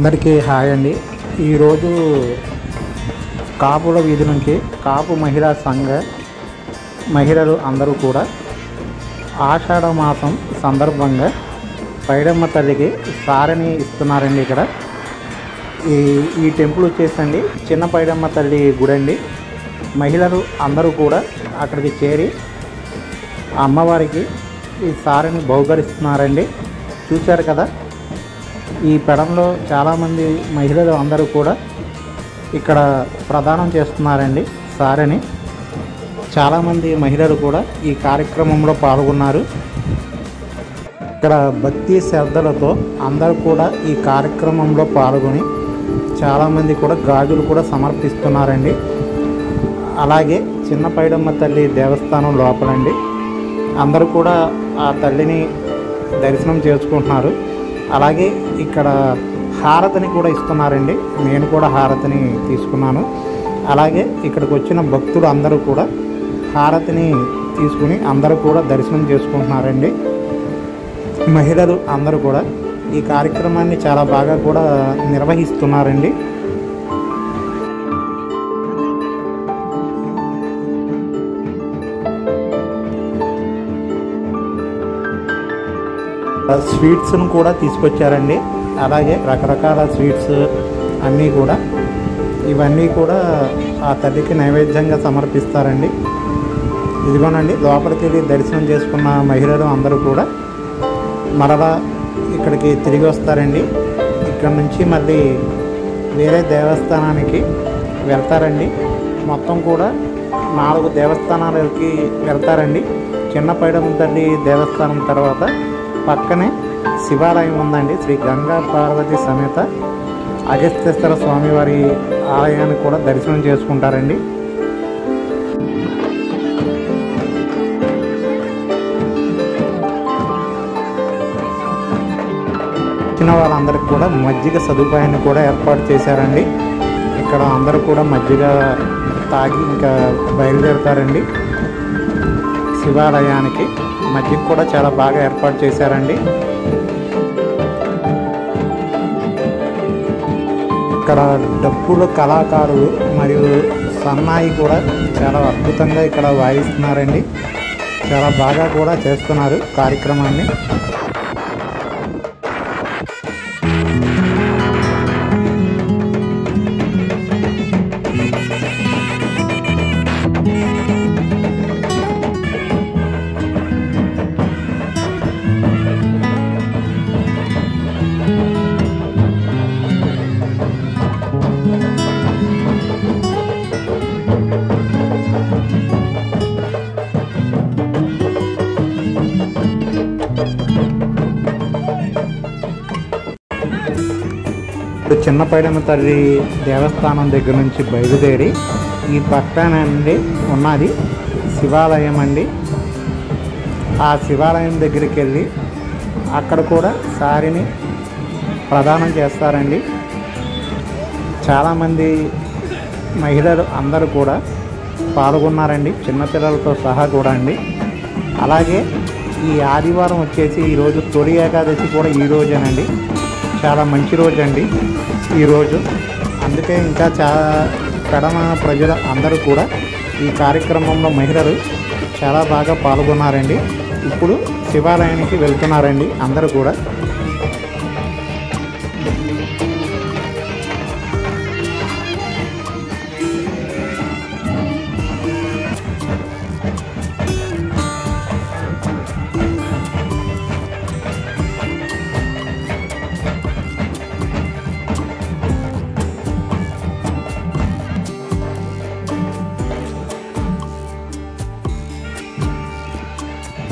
అందరికీ హాయ్ అండి. ఈరోజు కాపుల వీధి నుంచి కాపు మహిళా సంఘ మహిళలు అందరూ కూడా ఆషాఢ మాసం సందర్భంగా పైడమ్మ తల్లికి సారెని ఇస్తున్నారండి. ఇక్కడ ఈ టెంపుల్ వచ్చేసండి చిన్న పైడమ్మ తల్లి గుడి అండి. మహిళలు అందరూ కూడా అక్కడికి చేరి అమ్మవారికి ఈ సారెని బహుకరిస్తున్నారండి. చూశారు కదా, ఈ పెడంలో చాలామంది మహిళలు అందరూ కూడా ఇక్కడ ప్రదానం చేస్తున్నారండి సారెని. చాలామంది మహిళలు కూడా ఈ కార్యక్రమంలో పాల్గొన్నారు. ఇక్కడ భక్తి శ్రద్ధలతో అందరూ కూడా ఈ కార్యక్రమంలో పాల్గొని చాలామంది కూడా గాజులు కూడా సమర్పిస్తున్నారండి. అలాగే చిన్న పైడమ్మ తల్లి దేవస్థానం లోపలండి అందరూ కూడా ఆ తల్లిని దర్శనం చేసుకుంటున్నారు. అలాగే ఇక్కడ హారతిని కూడా ఇస్తున్నారండి. నేను కూడా హారతిని తీసుకున్నాను. అలాగే ఇక్కడికి వచ్చిన భక్తులు అందరూ కూడా హారతిని తీసుకుని అందరూ కూడా దర్శనం చేసుకుంటున్నారండి. మహిళలు అందరూ కూడా ఈ కార్యక్రమాన్ని చాలా బాగా కూడా నిర్వహిస్తున్నారండి. స్వీట్స్ను కూడా తీసుకొచ్చారండి. అలాగే రకరకాల స్వీట్స్ అన్నీ కూడా ఇవన్నీ కూడా ఆ తల్లికి నైవేద్యంగా సమర్పిస్తారండి. ఇదిగోనండి, లోపలికి వెళ్ళి దర్శనం చేసుకున్న మహిళలు అందరూ కూడా మరలా ఇక్కడికి తిరిగి వస్తారండి. ఇక్కడ నుంచి మళ్ళీ వేరే దేవస్థానానికి వెళ్తారండి. మొత్తం కూడా 4 దేవస్థానాలకి వెళ్తారండి. చిన్న పైడమ్మ తల్లి దేవస్థానం తర్వాత పక్కనే శివాలయం ఉందండి. శ్రీ గంగా పార్వతి సమేత అగస్త్యేశ్వర స్వామివారి ఆలయాన్ని కూడా దర్శనం చేసుకుంటారండి. వచ్చిన వాళ్ళందరికీ కూడా మజ్జిగ సదుపాయాన్ని కూడా ఏర్పాటు చేశారండి. ఇక్కడ అందరూ కూడా మజ్జిగ తాగి ఇంకా బయలుదేరుతారండి. శివాలయానికి మజ్జిగ కూడా చాలా బాగా ఏర్పాటు చేశారండి. ఇక్కడ డప్పుల కళాకారులు మరియు సన్నాయి కూడా చాలా అద్భుతంగా ఇక్కడ వాయిస్తున్నారండి. చాలా బాగా కూడా చేస్తున్నారు కార్యక్రమాన్ని. చిన్న పైడమ్మ తల్లి దేవస్థానం దగ్గర నుంచి బయలుదేరి ఈ పక్కనండి ఉన్నది శివాలయం అండి. ఆ శివాలయం దగ్గరికి వెళ్ళి అక్కడ కూడా సారిని ప్రదానం చేస్తారండి. చాలామంది మహిళలు అందరూ కూడా పాల్గొన్నారండి, చిన్నపిల్లలతో సహా కూడా అండి. అలాగే ఈ ఆదివారం వచ్చేసి ఈరోజు తొలి ఏకాదశి కూడా ఈ రోజేనండి. చాలా మంచి రోజు అండి ఈరోజు. అందుకే ఇంకా కడమ ప్రజలు అందరూ కూడా ఈ కార్యక్రమంలో మహిళలు చాలా బాగా పాల్గొన్నారండి. ఇప్పుడు శివాలయానికి వెళ్తున్నారండి అందరూ కూడా.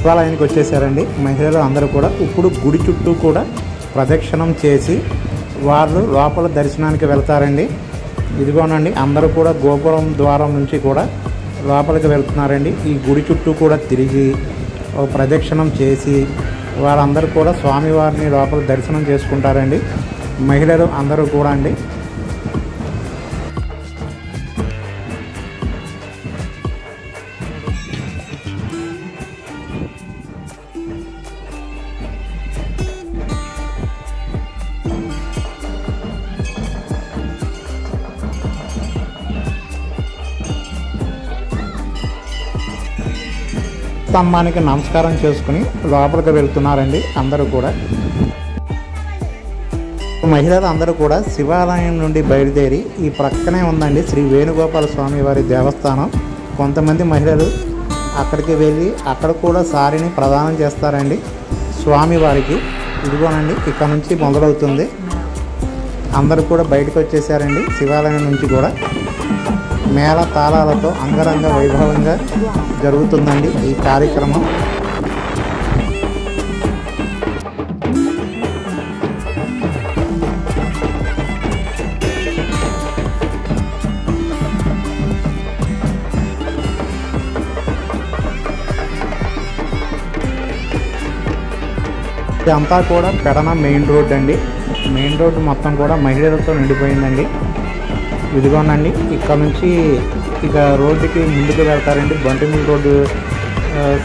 శివాలయానికి వచ్చేసారండి మహిళలు అందరూ కూడా. ఇప్పుడు గుడి చుట్టూ కూడా ప్రదక్షిణం చేసి వాళ్ళు లోపల దర్శనానికి వెళ్తారండి. ఇదిగోనండి, అందరూ కూడా గోపురం ద్వారం నుంచి కూడా లోపలికి వెళ్తున్నారండి. ఈ గుడి చుట్టూ కూడా తిరిగి ప్రదక్షిణం చేసి వాళ్ళందరూ కూడా స్వామివారిని లోపల దర్శనం చేసుకుంటారండి మహిళలు అందరూ కూడా అండి. ధ్వజస్తంభానికి నమస్కారం చేసుకుని లోపలికి వెళ్తున్నారండి అందరూ కూడా. మహిళలు అందరూ కూడా శివాలయం నుండి బయలుదేరి ఈ ప్రక్కనే ఉందండి శ్రీ వేణుగోపాల స్వామి వారి దేవస్థానం. కొంతమంది మహిళలు అక్కడికి వెళ్ళి అక్కడ కూడా సారిని ప్రదానం చేస్తారండి స్వామివారికి. ఇదిగోనండి ఇక్కడ నుంచి మొదలవుతుంది. అందరూ కూడా బయటకు వచ్చేసారండి శివాలయం నుంచి కూడా. మేళ తాళాలతో అంగరంగ వైభవంగా జరుగుతుందండి ఈ కార్యక్రమం. ఇదంతా కూడా పెడన మెయిన్ రోడ్ అండి. మెయిన్ రోడ్డు మొత్తం కూడా మహిళలతో నిండిపోయిందండి. ఇదిగోనండి ఇక్కడ నుంచి ఇక రోడ్డుకి ముందుకు వెళ్తారండి బంటిమిల్ రోడ్డు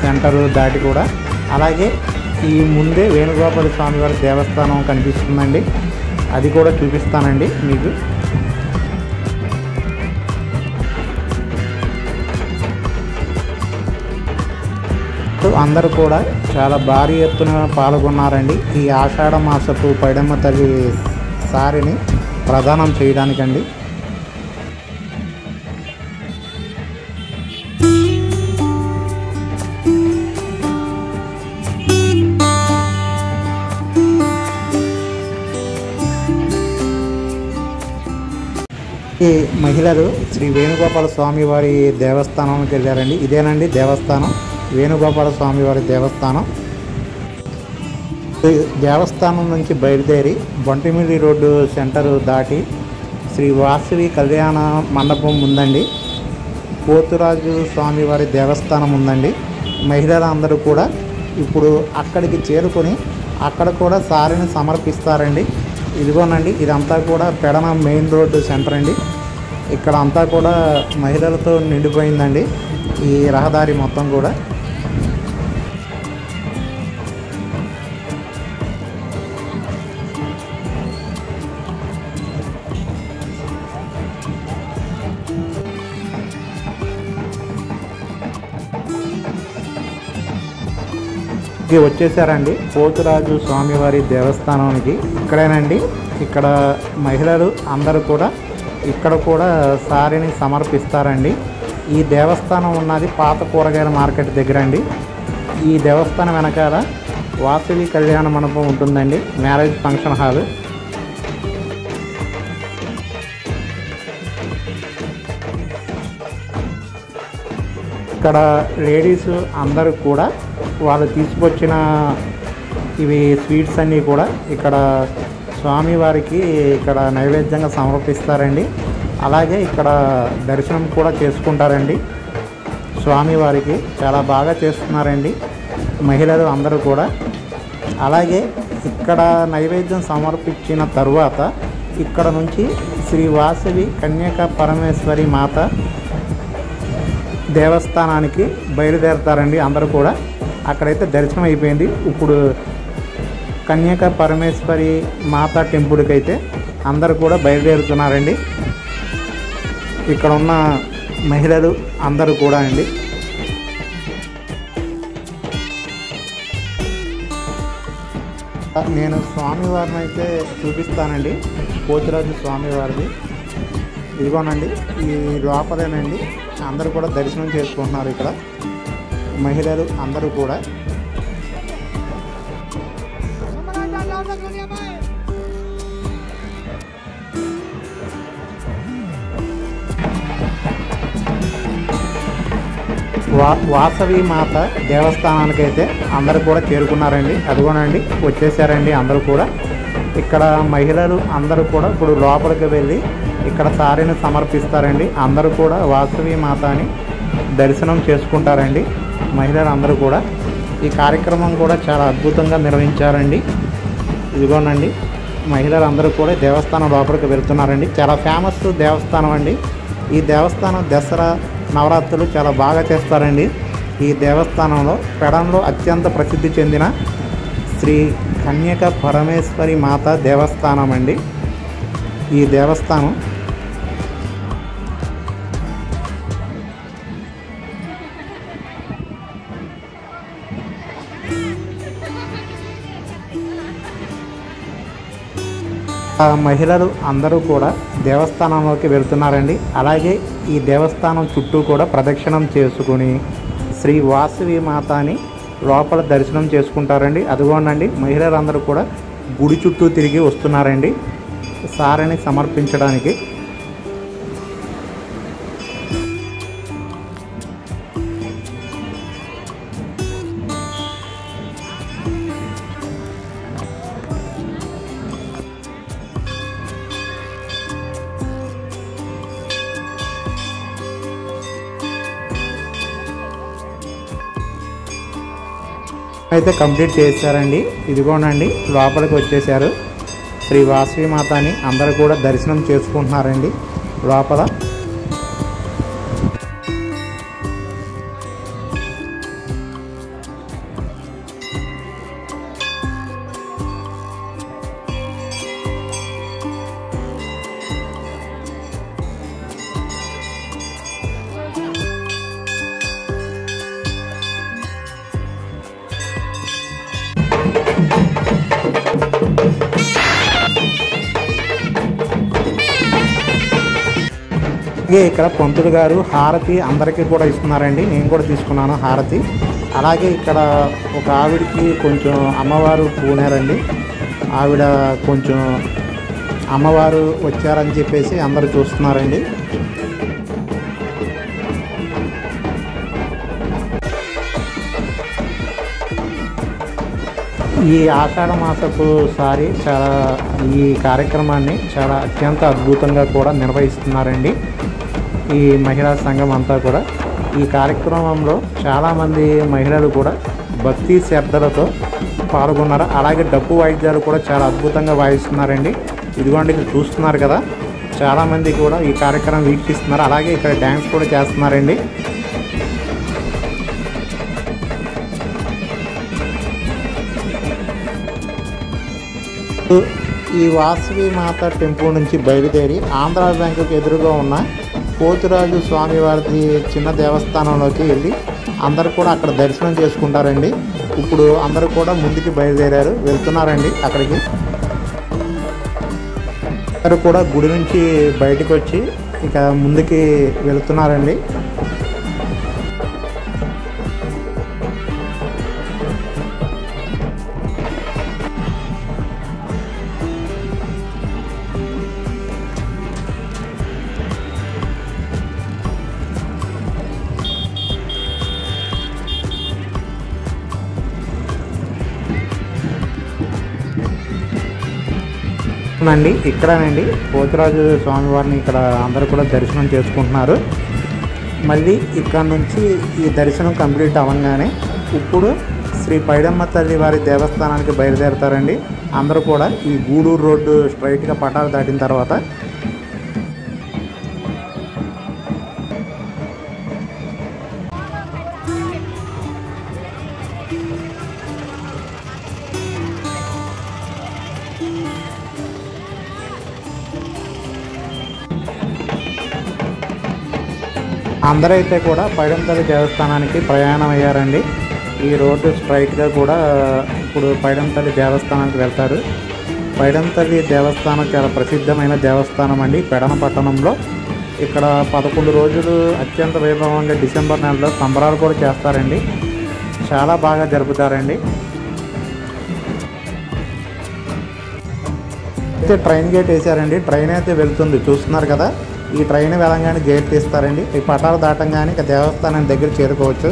సెంటర్ దాటి కూడా. అలాగే ఈ ముందే వేణుగోపాల స్వామి వారి దేవస్థానం కనిపిస్తుందండి, అది కూడా చూపిస్తానండి మీకు. అందరూ కూడా చాలా భారీ ఎత్తున పాల్గొన్నారండి ఈ ఆషాఢ మాసపు పైడమ్మ తల్లి సారిని ప్రదానం చేయడానికండి. ఈ మహిళలు శ్రీ వేణుగోపాల స్వామి వారి దేవస్థానానికి వెళ్ళారండి. ఇదేనండి దేవస్థానం, వేణుగోపాల స్వామి వారి దేవస్థానం. దేవస్థానం నుంచి బయలుదేరి బొంటిమిల్లి రోడ్డు సెంటర్ దాటి శ్రీ వాసవి కళ్యాణ మండపం ఉందండి, పోతురాజు స్వామి వారి దేవస్థానం ఉందండి. మహిళలందరూ కూడా ఇప్పుడు అక్కడికి చేరుకొని అక్కడ కూడా సారిని సమర్పిస్తారండి. ఇదిగోనండి ఇదంతా కూడా పెడన మెయిన్ రోడ్డు సెంటర్ అండి. ఇక్కడ అంతా కూడా మహిళలతో నిండిపోయిందండి ఈ రహదారి మొత్తం కూడా. వచ్చేసారండి పోతురాజు స్వామివారి దేవస్థానానికి. ఇక్కడేనండి ఇక్కడ మహిళలు అందరూ కూడా ఇక్కడ కూడా సారిని సమర్పిస్తారండి. ఈ దేవస్థానం ఉన్నది పాత కూరగాయల మార్కెట్ దగ్గర అండి. ఈ దేవస్థానం వెనకాల వాసవి కళ్యాణ మండపం ఉంటుందండి, మ్యారేజ్ ఫంక్షన్ హాల్. ఇక్కడ లేడీస్ అందరూ కూడా వాళ్ళు తీసుకొచ్చిన ఇవి స్వీట్స్ అన్నీ కూడా ఇక్కడ స్వామివారికి ఇక్కడ నైవేద్యంగా సమర్పిస్తారండి. అలాగే ఇక్కడ దర్శనం కూడా చేసుకుంటారండి స్వామివారికి. చాలా బాగా చేస్తున్నారండి మహిళలు అందరూ కూడా. అలాగే ఇక్కడ నైవేద్యం సమర్పించిన తరువాత ఇక్కడ నుంచి శ్రీ వాసవి కన్యకా పరమేశ్వరి మాత దేవస్థానానికి బయలుదేరతారండి అందరూ కూడా. అక్కడైతే దర్శనం అయిపోయింది. ఇప్పుడు కన్యకా పరమేశ్వరి మాతా టెంపుల్కి అయితే అందరూ కూడా బయలుదేరుతున్నారండి ఇక్కడ ఉన్న మహిళలు అందరూ కూడా అండి. నేను స్వామివారిని అయితే చూపిస్తానండి, పోతురాజు స్వామివారిది. ఇదిగోనండి ఈ లోపలేనండి అందరూ కూడా దర్శనం చేసుకుంటున్నారు ఇక్కడ మహిళలు అందరూ కూడా. వాసవి మాత దేవస్థానానికి అయితే అందరూ కూడా చేరుకున్నారండి. అదిగోనండి వచ్చేసారండి అందరూ కూడా. ఇక్కడ మహిళలు అందరూ కూడా ఇప్పుడు లోపలికి వెళ్ళి ఇక్కడ సారిని సమర్పిస్తారండి. అందరూ కూడా వాసవి మాతని దర్శనం చేసుకుంటారండి మహిళలు అందరూ కూడా. ఈ కార్యక్రమం కూడా చాలా అద్భుతంగా నిర్వహించారండి. ఇదిగోనండి మహిళలు అందరూ కూడా దేవస్థానం లోపలికి వెళ్తున్నారండి. చాలా ఫేమస్ దేవస్థానం అండి. ఈ దేవస్థానం దసరా నవరాత్రులు చాలా బాగా చేస్తారండి. ఈ దేవస్థానంలో పెడంలో అత్యంత ప్రసిద్ధి చెందిన శ్రీ కన్యక పరమేశ్వరి మాత దేవస్థానం అండి ఈ దేవస్థానం. ఆ మహిళలు అందరూ కూడా దేవస్థానంలోకి వెళ్తున్నారండి. అలాగే ఈ దేవస్థానం చుట్టూ కూడా ప్రదక్షిణం చేసుకుని శ్రీ వాసవి మాతని లోపల దర్శనం చేసుకుంటారండి. అదిగోనండి మహిళలందరూ కూడా గుడి చుట్టూ తిరిగి వస్తున్నారండి సారిని సమర్పించడానికి. అయితే కంప్లీట్ చేశారండి. ఇదిగోనండి లోపలికి వచ్చేసారు. శ్రీ వాసవి మాతని అందరూ కూడా దర్శనం చేసుకుంటున్నారండి లోపల. అలాగే ఇక్కడ పంతులు గారు హారతి అందరికీ కూడా ఇస్తున్నారండి. నేను కూడా తీసుకున్నాను హారతి. అలాగే ఇక్కడ ఒక ఆవిడికి కొంచెం అమ్మవారు పూనారండి. ఆవిడ కొంచెం అమ్మవారు వచ్చారని చెప్పేసి అందరూ చూస్తున్నారండి. ఈ ఆషాఢ మాసపు సారి ఈ కార్యక్రమాన్ని చాలా అత్యంత అద్భుతంగా కూడా నిర్వహిస్తున్నారండి ఈ మహిళా సంఘం అంతా కూడా. ఈ కార్యక్రమంలో చాలామంది మహిళలు కూడా భక్తి శ్రద్ధలతో పాల్గొన్నారు. అలాగే డప్పు వాయిద్యాలు కూడా చాలా అద్భుతంగా వాయిస్తున్నారండి. ఇదిగోండి ఇక్కడ చూస్తున్నారు కదా, చాలామంది కూడా ఈ కార్యక్రమం వీక్షిస్తున్నారు. అలాగే ఇక్కడ డ్యాన్స్ కూడా చేస్తున్నారండి. ఈ వాసవి మాత టెంపుల్ నుంచి బయలుదేరి ఆంధ్రా బ్యాంకుకి ఎదురుగా ఉన్న పోతురాజు స్వామివారి చిన్న దేవస్థానంలోకి వెళ్ళి అందరూ కూడా అక్కడ దర్శనం చేసుకుంటారండి. ఇప్పుడు అందరూ కూడా ముందుకు వెళ్తున్నారండి అక్కడికి. అందరూ కూడా గుడి నుంచి బయటకు వచ్చి ఇక ముందుకి వెళ్తున్నారండి. ఇక్కడనండి పోతురాజు స్వామివారిని ఇక్కడ అందరూ కూడా దర్శనం చేసుకుంటున్నారు. మళ్ళీ ఇక్కడ నుంచి ఈ దర్శనం కంప్లీట్ అవ్వగానే ఇప్పుడు శ్రీ పైడమ్మ తల్లి వారి దేవస్థానానికి బయలుదేరుతారండి. అందరూ కూడా ఈ గూడూరు రోడ్డు స్ట్రైట్గా పటాలు దాటిన తర్వాత అందరైతే కూడా పైడమ్మ తల్లి దేవస్థానానికి ప్రయాణం అయ్యారండి. ఈ రోడ్డు స్ట్రైట్గా కూడా ఇప్పుడు పైడమ్మ తల్లి దేవస్థానానికి వెళ్తారు. పైడమ్మ తల్లి దేవస్థానం చాలా ప్రసిద్ధమైన దేవస్థానం అండి పెడన పట్టణంలో. ఇక్కడ 11 రోజులు అత్యంత వైభవంగా డిసెంబర్ నెలలో సంబరాలు కూడా చేస్తారండి. చాలా బాగా జరుపుతారండి. అయితే ట్రైన్ గేట్ వేసారండి. ట్రైన్ అయితే వెళ్తుంది చూస్తున్నారు కదా. ఈ ట్రైన్ వెళ్ళంగానే గేట్ తీస్తారండి. ఈ పటాలు దాటంగానే ఇక దేవస్థానం దగ్గర చేరుకోవచ్చు.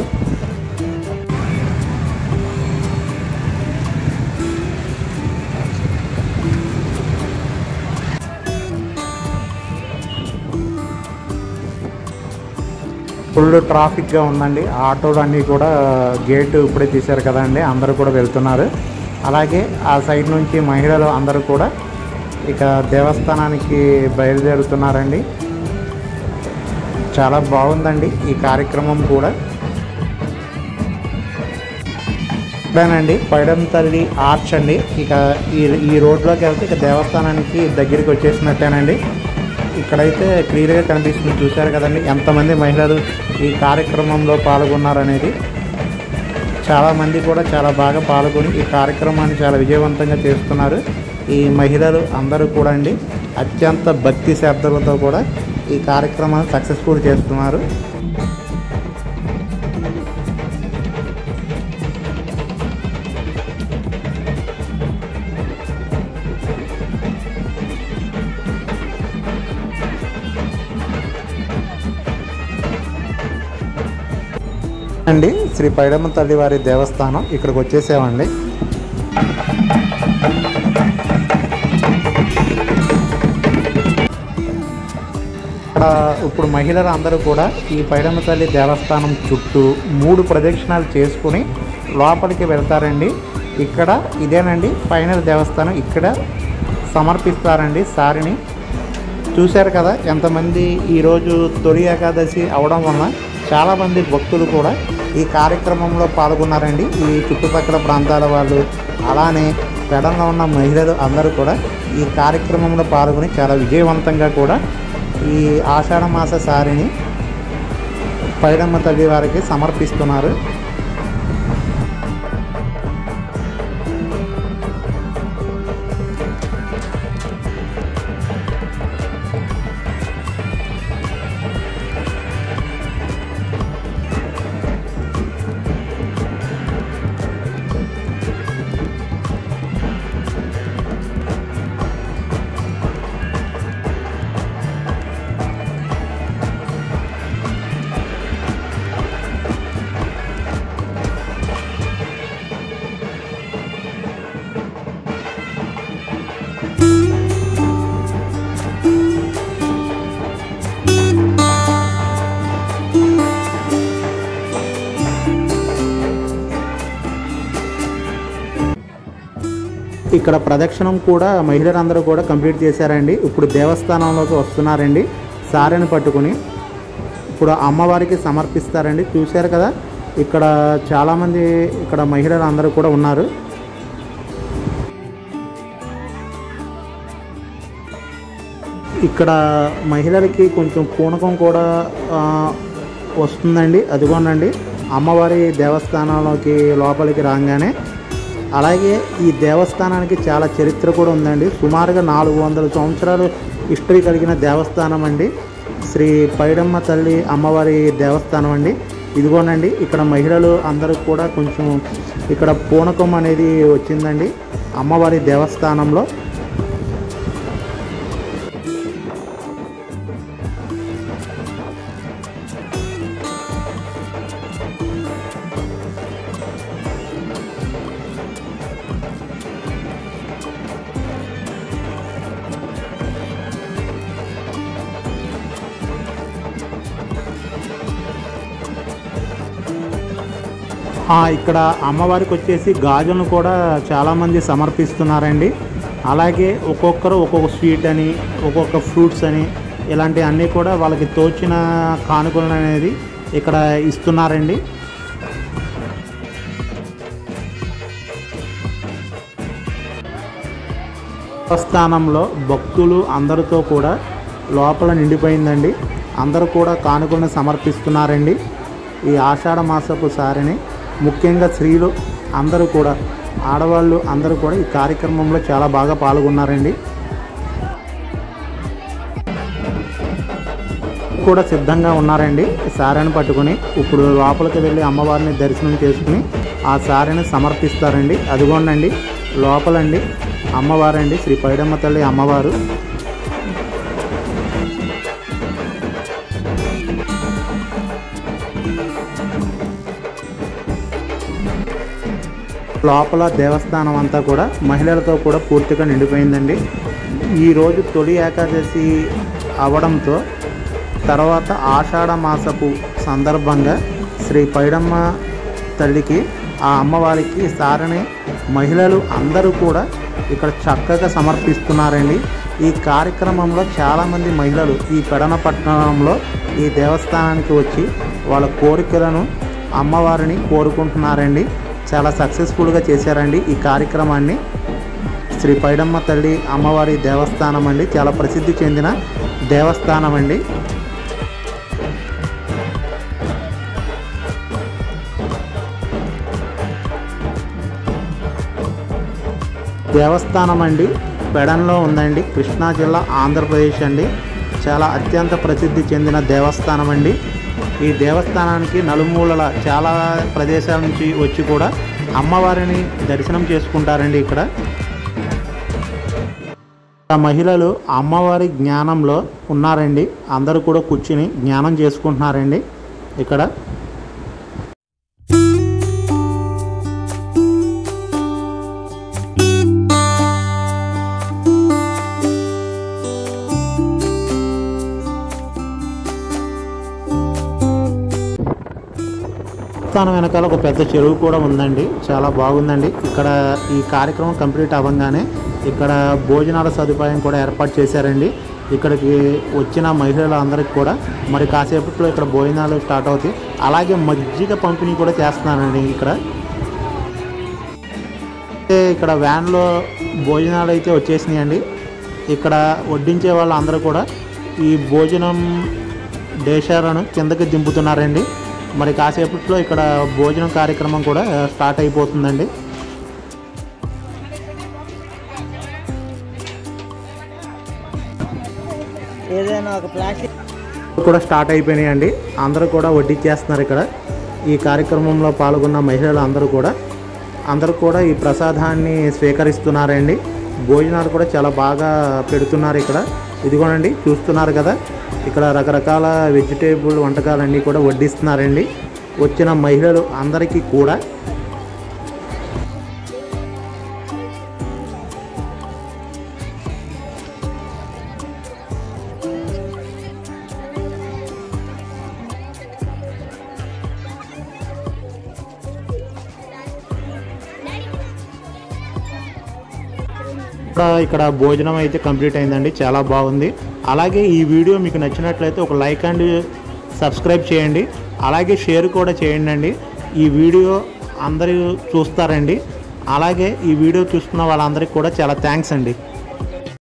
ఫుల్ ట్రాఫిక్గా ఉందండి. ఆటోలు అన్నీ కూడా గేటు ఇప్పుడే తీశారు కదండి, అందరూ కూడా వెళ్తున్నారు. అలాగే ఆ సైడ్ నుంచి మహిళలు అందరూ కూడా ఇక దేవస్థానానికి బయలుదేరుతున్నారండి. చాలా బాగుందండి ఈ కార్యక్రమం కూడా. ఇక్కడేనండి పైడమ్మ తల్లి ఆర్చ్ అండి. ఇక ఈ రోడ్లోకి వెళ్తే ఇక దేవస్థానానికి దగ్గరికి వచ్చేసినట్టేనండి. ఇక్కడైతే క్లియర్గా కనిపిస్తుంది చూశారు కదండి ఎంతమంది మహిళలు ఈ కార్యక్రమంలో పాల్గొన్నారనేది. చాలామంది కూడా చాలా బాగా పాల్గొని ఈ కార్యక్రమాన్ని చాలా విజయవంతంగా చేస్తున్నారు. ఈ మహిళలు అందరూ కూడా అండి అత్యంత భక్తి శ్రద్ధలతో కూడా ఈ కార్యక్రమాన్ని సక్సెస్ఫుల్ చేస్తున్నారు. అండి శ్రీ పైడమ్మ తల్లి వారి దేవస్థానం ఇక్కడికి వచ్చేసామండి. ఇక్కడ ఇప్పుడు మహిళలు అందరూ కూడా ఈ పైడమ్మ తల్లి దేవస్థానం చుట్టూ 3 ప్రదక్షిణాలు చేసుకుని లోపలికి వెళ్తారండి. ఇక్కడ ఇదేనండి ఫైనల్ దేవస్థానం, ఇక్కడ సమర్పిస్తారండి సారిని. చూశారు కదా ఎంతమంది ఈరోజు తొలి ఏకాదశి అవడం వలన చాలామంది భక్తులు కూడా ఈ కార్యక్రమంలో పాల్గొన్నారండి. ఈ చుట్టుపక్కల ప్రాంతాల వాళ్ళు అలానే పెడల్లో ఉన్న మహిళలు అందరూ కూడా ఈ కార్యక్రమంలో పాల్గొని చాలా విజయవంతంగా కూడా ఈ ఆషాఢ మాస సారిని పైడమ్మ తల్లి వారికి సమర్పిస్తున్నారు. ఇక్కడ ప్రదక్షిణం కూడా మహిళలందరూ కూడా కంప్లీట్ చేశారండి. ఇప్పుడు దేవస్థానంలోకి వస్తున్నారండి. సారెను పట్టుకుని ఇప్పుడు అమ్మవారికి సమర్పిస్తారండి. చూశారు కదా ఇక్కడ చాలామంది ఇక్కడ మహిళలు అందరూ కూడా ఉన్నారు. ఇక్కడ మహిళలకి కొంచెం పూనకం కూడా వస్తుందండి. అదిగోనండి అమ్మవారి దేవస్థానంలోకి లోపలికి రాగానే. అలాగే ఈ దేవస్థానానికి చాలా చరిత్ర కూడా ఉందండి. సుమారుగా 400 సంవత్సరాలు హిస్టరీ కలిగిన దేవస్థానం అండి శ్రీ పైడమ్మ తల్లి అమ్మవారి దేవస్థానం అండి. ఇదిగోనండి ఇక్కడ మహిళలు అందరూ కూడా కొంచెం ఇక్కడ పూనకం అనేది వచ్చిందండి అమ్మవారి దేవస్థానంలో. ఇక్కడ అమ్మవారికి వచ్చేసి గాజులను కూడా చాలామంది సమర్పిస్తున్నారండి. అలాగే ఒక్కొక్కరు ఒక్కొక్క స్వీట్ అని ఒక్కొక్క ఫ్రూట్స్ అని ఇలాంటి అన్నీ కూడా వాళ్ళకి తోచిన కానుకలు అనేది ఇక్కడ ఇస్తున్నారండి. దేవస్థానంలో భక్తులు అందరితో కూడా లోపల నిండిపోయిందండి. అందరూ కూడా కానుకలను సమర్పిస్తున్నారండి. ఈ ఆషాఢ మాసపు సారిని ముఖ్యంగా స్త్రీలు అందరూ కూడా ఆడవాళ్ళు అందరూ కూడా ఈ కార్యక్రమంలో చాలా బాగా పాల్గొన్నారండి. కూడా సిద్ధంగా ఉన్నారండి సారెను పట్టుకుని. ఇప్పుడు లోపలికి వెళ్ళి అమ్మవారిని దర్శనం చేసుకుని ఆ సారెను సమర్పిస్తారండి. అదిగోండి లోపలండి అమ్మవారండి శ్రీ పైడమ్మ తల్లి అమ్మవారు. లోపల దేవస్థానం అంతా కూడా మహిళలతో కూడా పూర్తిగా నిండిపోయిందండి. ఈరోజు తొలి ఏకాదశి అవడంతో తర్వాత ఆషాఢ మాసపు సందర్భంగా శ్రీ పైడమ్మ తల్లికి ఆ అమ్మవారికి సారని మహిళలు అందరూ కూడా ఇక్కడ చక్కగా సమర్పిస్తున్నారండి. ఈ కార్యక్రమంలో చాలామంది మహిళలు ఈ పెడన పట్టణంలో ఈ దేవస్థానానికి వచ్చి వాళ్ళ కోరికలను అమ్మవారిని కోరుకుంటున్నారండి. చాలా సక్సెస్ఫుల్గా చేశారండి ఈ కార్యక్రమాన్ని. శ్రీ పైడమ్మ తల్లి అమ్మవారి దేవస్థానం అండి చాలా ప్రసిద్ధి చెందిన దేవస్థానం అండి. దేవస్థానం అండి పెడన్లో ఉందండి. కృష్ణా జిల్లా, ఆంధ్రప్రదేశ్ అండి. చాలా అత్యంత ప్రసిద్ధి చెందిన దేవస్థానం అండి. ఈ దేవస్థానానికి నలుమూలల చాలా ప్రదేశాల నుంచి వచ్చి కూడా అమ్మవారిని దర్శనం చేసుకుంటారండి. ఇక్కడ మహిళలు అమ్మవారి జ్ఞానంలో ఉన్నారండి. అందరూ కూడా కూర్చుని జ్ఞానం చేసుకుంటున్నారండి. ఇక్కడ స్థానం వెనకాల ఒక పెద్ద చెరువు కూడా ఉందండి. చాలా బాగుందండి. ఇక్కడ ఈ కార్యక్రమం కంప్లీట్ అవ్వగానే ఇక్కడ భోజనాల సదుపాయం కూడా ఏర్పాటు చేశారండి. ఇక్కడికి వచ్చిన మహిళలందరికీ కూడా మరి కాసేపట్లో ఇక్కడ భోజనాలు స్టార్ట్ అవుతాయి. అలాగే మజ్జిగ పంపిణీ కూడా చేస్తున్నారండి. ఇక్కడ వ్యాన్లో భోజనాలు అయితే వచ్చేసినాయండి. ఇక్కడ వడ్డించే వాళ్ళందరూ కూడా ఈ భోజనం డేషాలను కిందకి దింపుతున్నారండి. మరి కాసేపట్లో ఇక్కడ భోజనం కార్యక్రమం కూడా స్టార్ట్ అయిపోతుందండి. ఏదైనా ఒక ప్లాస్టిక్ కూడా స్టార్ట్ అయిపోయినాయండి. అందరూ కూడా వడ్డించేస్తున్నారు. ఇక్కడ ఈ కార్యక్రమంలో పాల్గొన్న మహిళలు అందరూ కూడా ఈ ప్రసాదాన్ని స్వీకరిస్తున్నారండి. భోజనాలు కూడా చాలా బాగా పెడుతున్నారు. ఇక్కడ ఇదిగోనండి చూస్తున్నారు కదా, ఇక్కడ రకరకాల వెజిటేబుల్ వంటకాలన్నీ కూడా వడ్డిస్తున్నారండి వచ్చిన మహిళలు అందరికీ కూడా. ఇక్కడ భోజనం అయితే కంప్లీట్ అయిందండి. చాలా బాగుంది. అలాగే ఈ వీడియో మీకు నచ్చినట్లయితే ఒక లైక్ అండ్ సబ్స్క్రైబ్ చేయండి. అలాగే షేర్ కూడా చేయండి. ఈ వీడియో అందరూ చూస్తారండి. అలాగే ఈ వీడియో చూస్తున్న వాళ్ళందరికీ కూడా చాలా థ్యాంక్స్ అండి.